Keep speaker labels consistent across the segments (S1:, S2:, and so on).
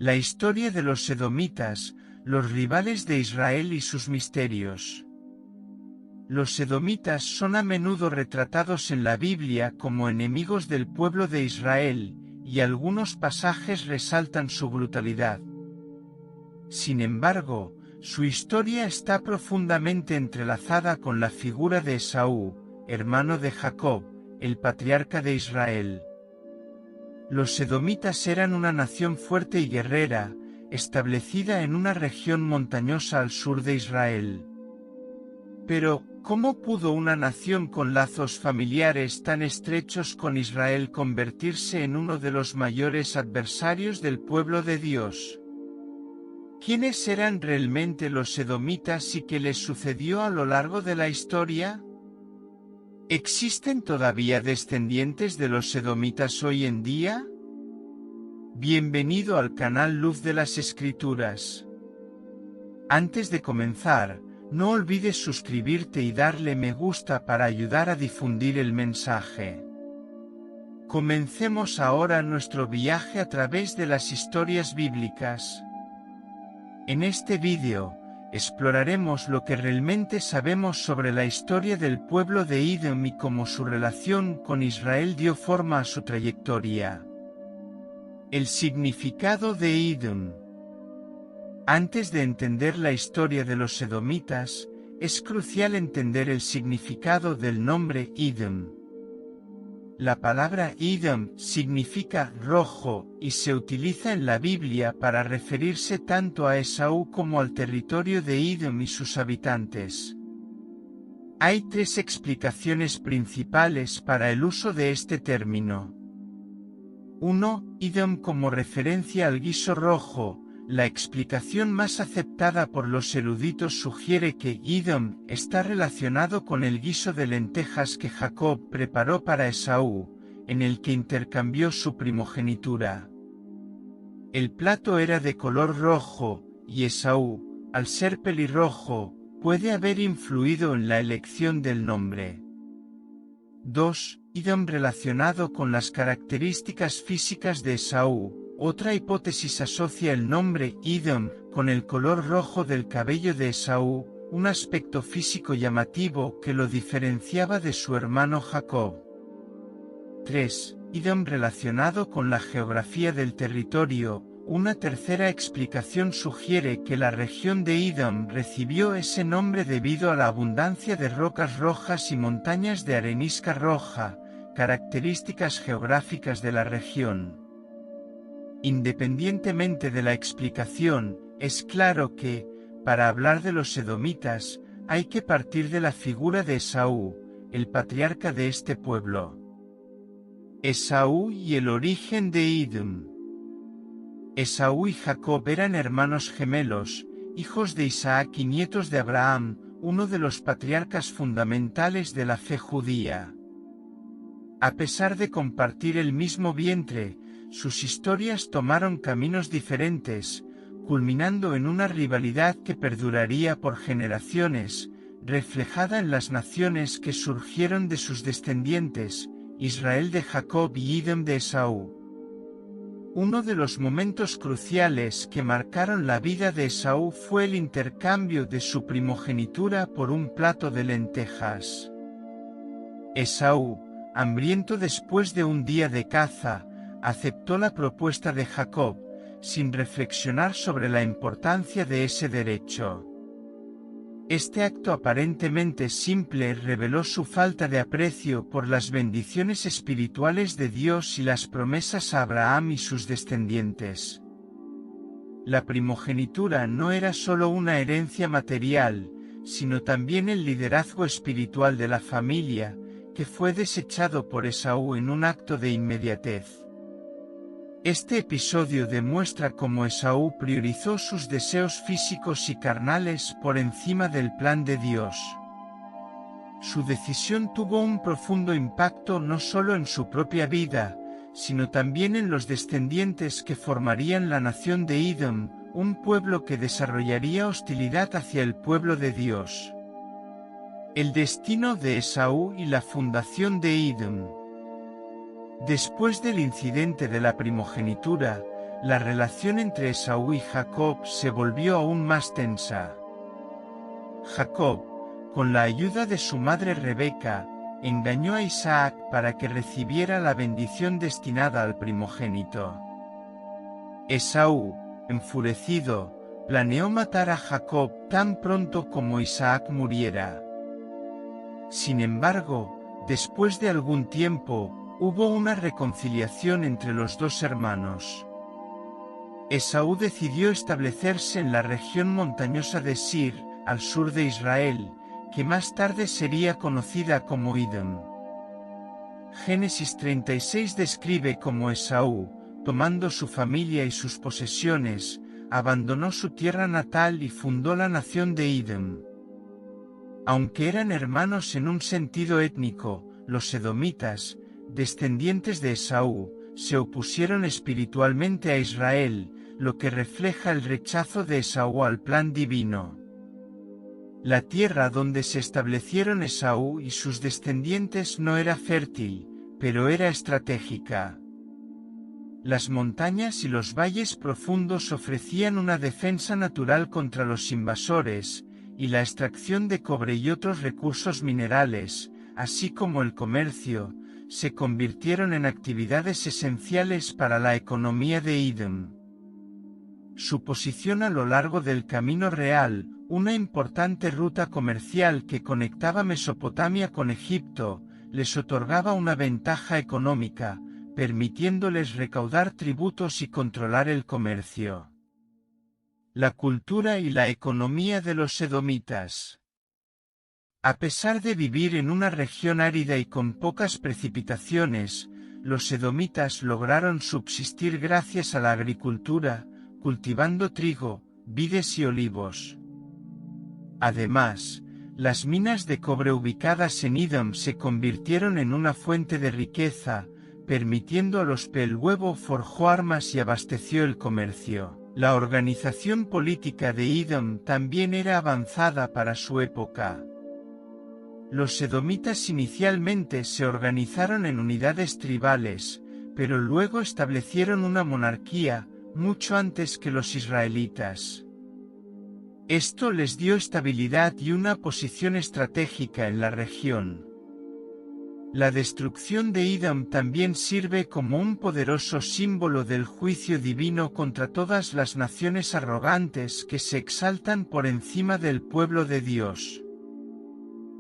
S1: La historia de los edomitas, los rivales de Israel y sus misterios. Los edomitas son a menudo retratados en la Biblia como enemigos del pueblo de Israel, y algunos pasajes resaltan su brutalidad. Sin embargo, su historia está profundamente entrelazada con la figura de Esaú, hermano de Jacob, el patriarca de Israel. Los edomitas eran una nación fuerte y guerrera, establecida en una región montañosa al sur de Israel. Pero, ¿cómo pudo una nación con lazos familiares tan estrechos con Israel convertirse en uno de los mayores adversarios del pueblo de Dios? ¿Quiénes eran realmente los edomitas y qué les sucedió a lo largo de la historia? ¿Existen todavía descendientes de los edomitas hoy en día? Bienvenido al canal Luz de las Escrituras. Antes de comenzar, no olvides suscribirte y darle me gusta para ayudar a difundir el mensaje. Comencemos ahora nuestro viaje a través de las historias bíblicas. En este vídeo, exploraremos lo que realmente sabemos sobre la historia del pueblo de Edom y cómo su relación con Israel dio forma a su trayectoria. El significado de Edom. Antes de entender la historia de los edomitas, es crucial entender el significado del nombre Edom. La palabra Edom significa rojo y se utiliza en la Biblia para referirse tanto a Esaú como al territorio de Edom y sus habitantes. Hay tres explicaciones principales para el uso de este término. 1. Edom como referencia al guiso rojo. La explicación más aceptada por los eruditos sugiere que Edom está relacionado con el guiso de lentejas que Jacob preparó para Esaú, en el que intercambió su primogenitura. El plato era de color rojo, y Esaú, al ser pelirrojo, puede haber influido en la elección del nombre. 2. Edom relacionado con las características físicas de Esaú. Otra hipótesis asocia el nombre Edom con el color rojo del cabello de Esaú, un aspecto físico llamativo que lo diferenciaba de su hermano Jacob. 3. Edom relacionado con la geografía del territorio. Una tercera explicación sugiere que la región de Edom recibió ese nombre debido a la abundancia de rocas rojas y montañas de arenisca roja, características geográficas de la región. Independientemente de la explicación, es claro que, para hablar de los edomitas, hay que partir de la figura de Esaú, el patriarca de este pueblo. Esaú y el origen de Edom. Esaú y Jacob eran hermanos gemelos, hijos de Isaac y nietos de Abraham, uno de los patriarcas fundamentales de la fe judía. A pesar de compartir el mismo vientre, sus historias tomaron caminos diferentes, culminando en una rivalidad que perduraría por generaciones, reflejada en las naciones que surgieron de sus descendientes, Israel de Jacob y Edom de Esaú. Uno de los momentos cruciales que marcaron la vida de Esaú fue el intercambio de su primogenitura por un plato de lentejas. Esaú, hambriento después de un día de caza, aceptó la propuesta de Jacob, sin reflexionar sobre la importancia de ese derecho. Este acto aparentemente simple reveló su falta de aprecio por las bendiciones espirituales de Dios y las promesas a Abraham y sus descendientes. La primogenitura no era solo una herencia material, sino también el liderazgo espiritual de la familia, que fue desechado por Esaú en un acto de inmediatez. Este episodio demuestra cómo Esaú priorizó sus deseos físicos y carnales por encima del plan de Dios. Su decisión tuvo un profundo impacto no solo en su propia vida, sino también en los descendientes que formarían la nación de Edom, un pueblo que desarrollaría hostilidad hacia el pueblo de Dios. El destino de Esaú y la fundación de Edom. Después del incidente de la primogenitura, La relación entre Esaú y Jacob se volvió aún más tensa. Jacob, con la ayuda de su madre Rebeca, engañó a Isaac para que recibiera la bendición destinada al primogénito. Esaú, enfurecido, planeó matar a Jacob tan pronto como Isaac muriera. Sin embargo, después de algún tiempo, hubo una reconciliación entre los dos hermanos. Esaú decidió establecerse en la región montañosa de Sir, al sur de Israel, que más tarde sería conocida como Edom. Génesis 36 describe cómo Esaú, tomando su familia y sus posesiones, abandonó su tierra natal y fundó la nación de Edom. Aunque eran hermanos en un sentido étnico, los edomitas, descendientes de Esaú, se opusieron espiritualmente a Israel, lo que refleja el rechazo de Esaú al plan divino. La tierra donde se establecieron Esaú y sus descendientes no era fértil, pero era estratégica. Las montañas y los valles profundos ofrecían una defensa natural contra los invasores, y la extracción de cobre y otros recursos minerales, así como el comercio, se convirtieron en actividades esenciales para la economía de Edom. Su posición a lo largo del Camino Real, una importante ruta comercial que conectaba Mesopotamia con Egipto, les otorgaba una ventaja económica, permitiéndoles recaudar tributos y controlar el comercio. La cultura y la economía de los edomitas. A pesar de vivir en una región árida y con pocas precipitaciones, los edomitas lograron subsistir gracias a la agricultura, cultivando trigo, vides y olivos. Además, las minas de cobre ubicadas en Edom se convirtieron en una fuente de riqueza, permitiendo a los que el huevo forjó armas y abasteció el comercio. La organización política de Edom también era avanzada para su época. Los edomitas inicialmente se organizaron en unidades tribales, pero luego establecieron una monarquía, mucho antes que los israelitas. Esto les dio estabilidad y una posición estratégica en la región. La destrucción de Edom también sirve como un poderoso símbolo del juicio divino contra todas las naciones arrogantes que se exaltan por encima del pueblo de Dios.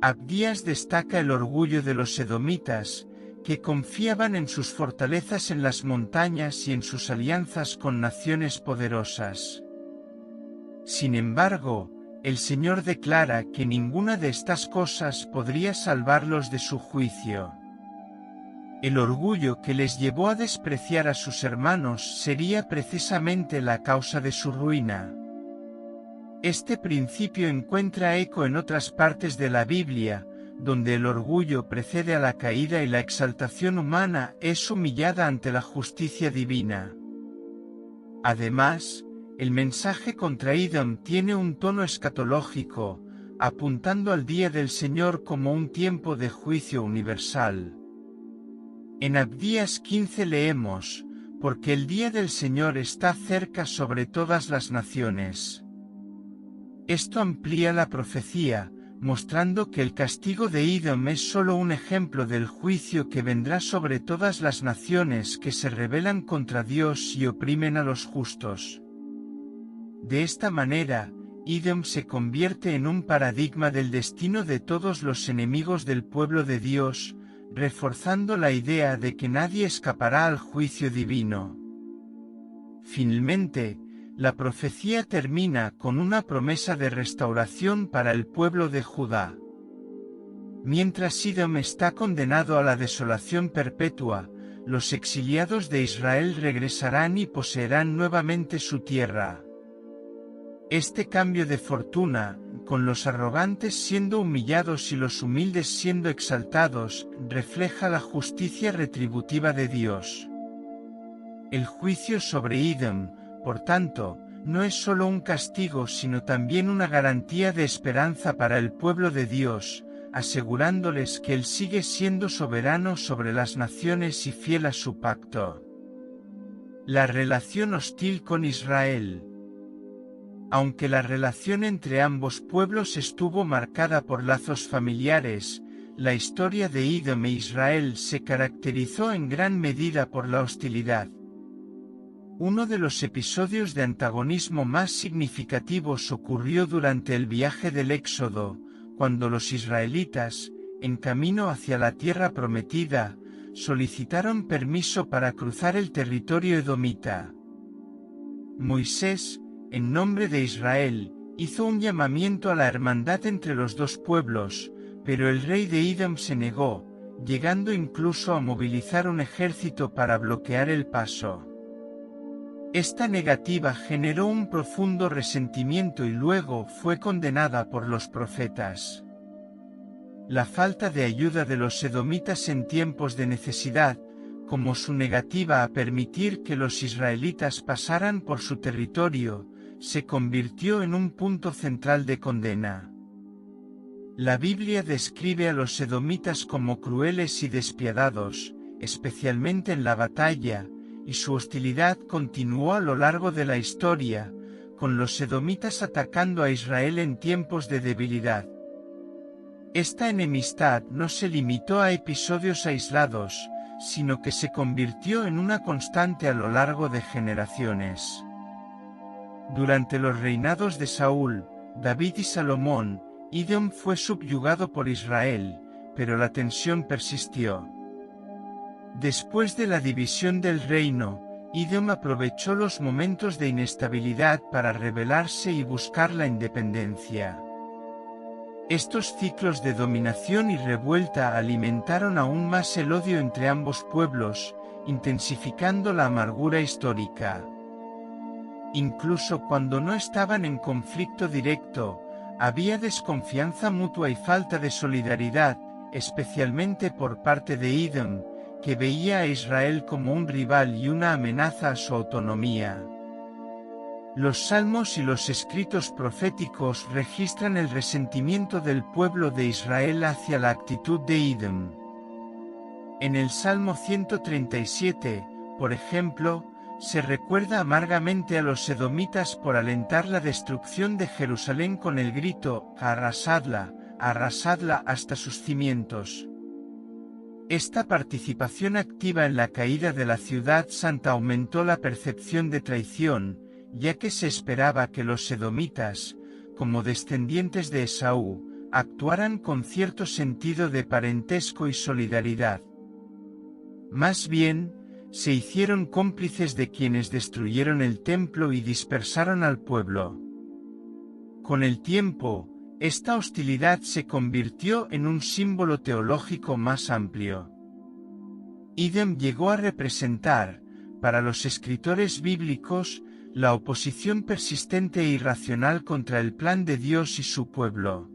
S1: Abdías destaca el orgullo de los edomitas, que confiaban en sus fortalezas en las montañas y en sus alianzas con naciones poderosas. Sin embargo, el Señor declara que ninguna de estas cosas podría salvarlos de su juicio. El orgullo que les llevó a despreciar a sus hermanos sería precisamente la causa de su ruina. Este principio encuentra eco en otras partes de la Biblia, donde el orgullo precede a la caída y la exaltación humana es humillada ante la justicia divina. Además, el mensaje contra Edom tiene un tono escatológico, apuntando al día del Señor como un tiempo de juicio universal. En Abdías 15 leemos, porque el día del Señor está cerca sobre todas las naciones. Esto amplía la profecía, mostrando que el castigo de Edom es solo un ejemplo del juicio que vendrá sobre todas las naciones que se rebelan contra Dios y oprimen a los justos. De esta manera, Edom se convierte en un paradigma del destino de todos los enemigos del pueblo de Dios, reforzando la idea de que nadie escapará al juicio divino. Finalmente, la profecía termina con una promesa de restauración para el pueblo de Judá. Mientras Edom está condenado a la desolación perpetua, los exiliados de Israel regresarán y poseerán nuevamente su tierra. Este cambio de fortuna, con los arrogantes siendo humillados y los humildes siendo exaltados, refleja la justicia retributiva de Dios. El juicio sobre Edom, por tanto, no es solo un castigo sino también una garantía de esperanza para el pueblo de Dios, asegurándoles que Él sigue siendo soberano sobre las naciones y fiel a su pacto. La relación hostil con Israel. Aunque la relación entre ambos pueblos estuvo marcada por lazos familiares, la historia de Edom e Israel se caracterizó en gran medida por la hostilidad. Uno de los episodios de antagonismo más significativos ocurrió durante el viaje del Éxodo, cuando los israelitas, en camino hacia la tierra prometida, solicitaron permiso para cruzar el territorio edomita. Moisés, en nombre de Israel, hizo un llamamiento a la hermandad entre los dos pueblos, pero el rey de Edom se negó, llegando incluso a movilizar un ejército para bloquear el paso. Esta negativa generó un profundo resentimiento y luego fue condenada por los profetas. La falta de ayuda de los edomitas en tiempos de necesidad, como su negativa a permitir que los israelitas pasaran por su territorio, se convirtió en un punto central de condena. La Biblia describe a los edomitas como crueles y despiadados, especialmente en la batalla, y su hostilidad continuó a lo largo de la historia, con los edomitas atacando a Israel en tiempos de debilidad. Esta enemistad no se limitó a episodios aislados, sino que se convirtió en una constante a lo largo de generaciones. Durante los reinados de Saúl, David y Salomón, Edom fue subyugado por Israel, pero la tensión persistió. Después de la división del reino, Edom aprovechó los momentos de inestabilidad para rebelarse y buscar la independencia. Estos ciclos de dominación y revuelta alimentaron aún más el odio entre ambos pueblos, intensificando la amargura histórica. Incluso cuando no estaban en conflicto directo, había desconfianza mutua y falta de solidaridad, especialmente por parte de Edom, que veía a Israel como un rival y una amenaza a su autonomía. Los salmos y los escritos proféticos registran el resentimiento del pueblo de Israel hacia la actitud de Edom. En el Salmo 137, por ejemplo, se recuerda amargamente a los edomitas por alentar la destrucción de Jerusalén con el grito, arrasadla hasta sus cimientos. Esta participación activa en la caída de la ciudad santa aumentó la percepción de traición, ya que se esperaba que los edomitas, como descendientes de Esaú, actuaran con cierto sentido de parentesco y solidaridad. Más bien, se hicieron cómplices de quienes destruyeron el templo y dispersaron al pueblo. Con el tiempo, esta hostilidad se convirtió en un símbolo teológico más amplio. Edom llegó a representar, para los escritores bíblicos, la oposición persistente e irracional contra el plan de Dios y su pueblo.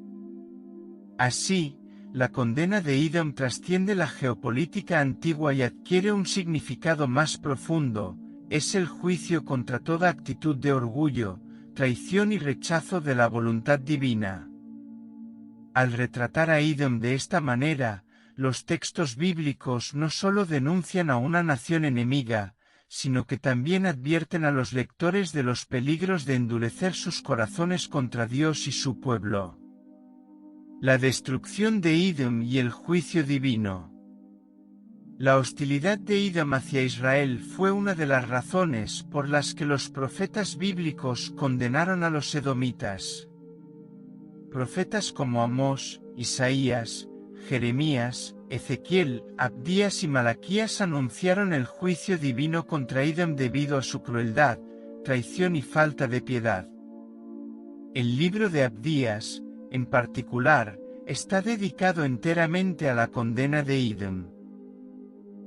S1: Así, la condena de Edom trasciende la geopolítica antigua y adquiere un significado más profundo, es el juicio contra toda actitud de orgullo, traición y rechazo de la voluntad divina. Al retratar a Edom de esta manera, los textos bíblicos no solo denuncian a una nación enemiga, sino que también advierten a los lectores de los peligros de endurecer sus corazones contra Dios y su pueblo. La destrucción de Edom y el juicio divino. La hostilidad de Edom hacia Israel fue una de las razones por las que los profetas bíblicos condenaron a los edomitas. Profetas como Amós, Isaías, Jeremías, Ezequiel, Abdías y Malaquías anunciaron el juicio divino contra Edom debido a su crueldad, traición y falta de piedad. El libro de Abdías, en particular, está dedicado enteramente a la condena de Edom.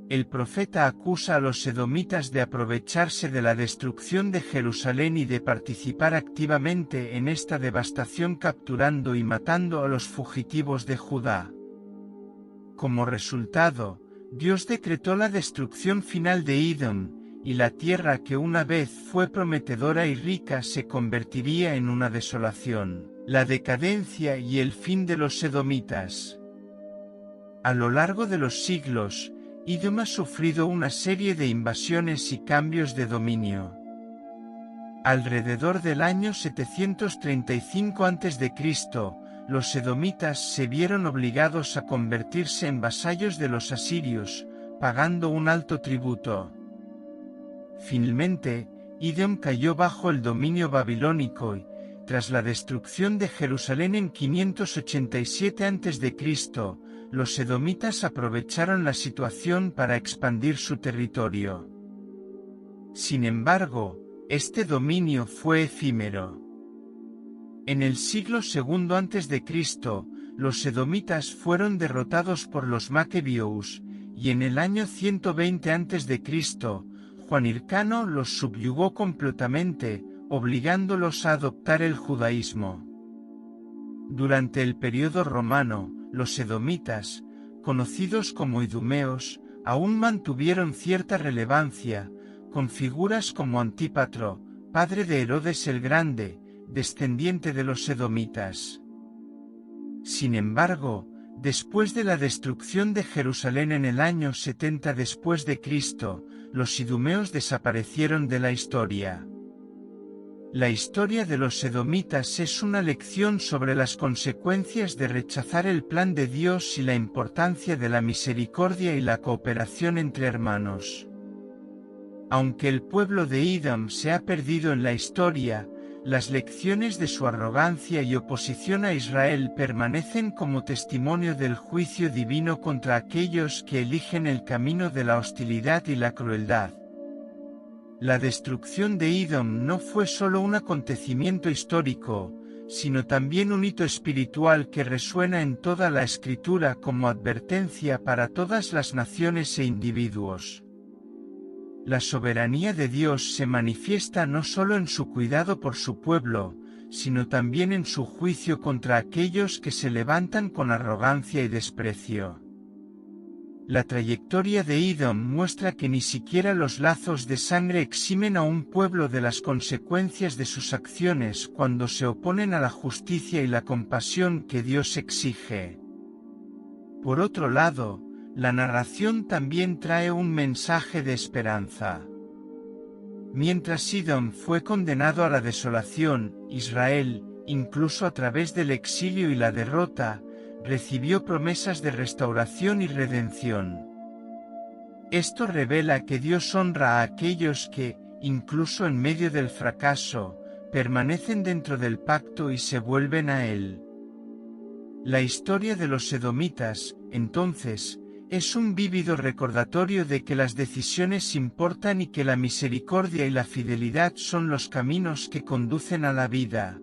S1: El profeta acusa a los edomitas de aprovecharse de la destrucción de Jerusalén y de participar activamente en esta devastación capturando y matando a los fugitivos de Judá. Como resultado, Dios decretó la destrucción final de Edom, y la tierra que una vez fue prometedora y rica se convertiría en una desolación, la decadencia y el fin de los edomitas. A lo largo de los siglos, Edom ha sufrido una serie de invasiones y cambios de dominio. Alrededor del año 735 a.C., los edomitas se vieron obligados a convertirse en vasallos de los asirios, pagando un alto tributo. Finalmente, Edom cayó bajo el dominio babilónico y, tras la destrucción de Jerusalén en 587 a.C., los edomitas aprovecharon la situación para expandir su territorio. Sin embargo, este dominio fue efímero. En el siglo II a.C., los edomitas fueron derrotados por los macabeos, y en el año 120 a.C., Juan Hircano los subyugó completamente, obligándolos a adoptar el judaísmo. Durante el período romano, los edomitas, conocidos como idumeos, aún mantuvieron cierta relevancia, con figuras como Antípatro, padre de Herodes el Grande, descendiente de los edomitas. Sin embargo, después de la destrucción de Jerusalén en el año 70 después de Cristo, los idumeos desaparecieron de la historia. La historia de los edomitas es una lección sobre las consecuencias de rechazar el plan de Dios y la importancia de la misericordia y la cooperación entre hermanos. Aunque el pueblo de Edom se ha perdido en la historia, las lecciones de su arrogancia y oposición a Israel permanecen como testimonio del juicio divino contra aquellos que eligen el camino de la hostilidad y la crueldad. La destrucción de Edom no fue solo un acontecimiento histórico, sino también un hito espiritual que resuena en toda la Escritura como advertencia para todas las naciones e individuos. La soberanía de Dios se manifiesta no solo en su cuidado por su pueblo, sino también en su juicio contra aquellos que se levantan con arrogancia y desprecio. La trayectoria de Edom muestra que ni siquiera los lazos de sangre eximen a un pueblo de las consecuencias de sus acciones cuando se oponen a la justicia y la compasión que Dios exige. Por otro lado, la narración también trae un mensaje de esperanza. Mientras Edom fue condenado a la desolación, Israel, incluso a través del exilio y la derrota, recibió promesas de restauración y redención. Esto revela que Dios honra a aquellos que, incluso en medio del fracaso, permanecen dentro del pacto y se vuelven a Él. La historia de los edomitas, entonces, es un vívido recordatorio de que las decisiones importan y que la misericordia y la fidelidad son los caminos que conducen a la vida.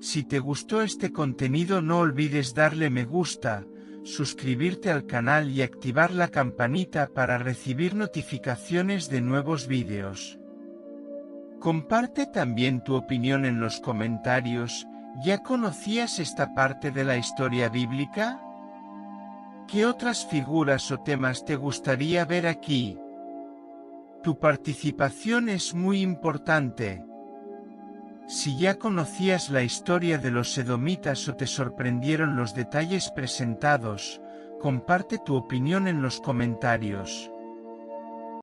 S1: Si te gustó este contenido, no olvides darle me gusta, suscribirte al canal y activar la campanita para recibir notificaciones de nuevos vídeos. Comparte también tu opinión en los comentarios. ¿Ya conocías esta parte de la historia bíblica? ¿Qué otras figuras o temas te gustaría ver aquí? Tu participación es muy importante. Si ya conocías la historia de los edomitas o te sorprendieron los detalles presentados, comparte tu opinión en los comentarios.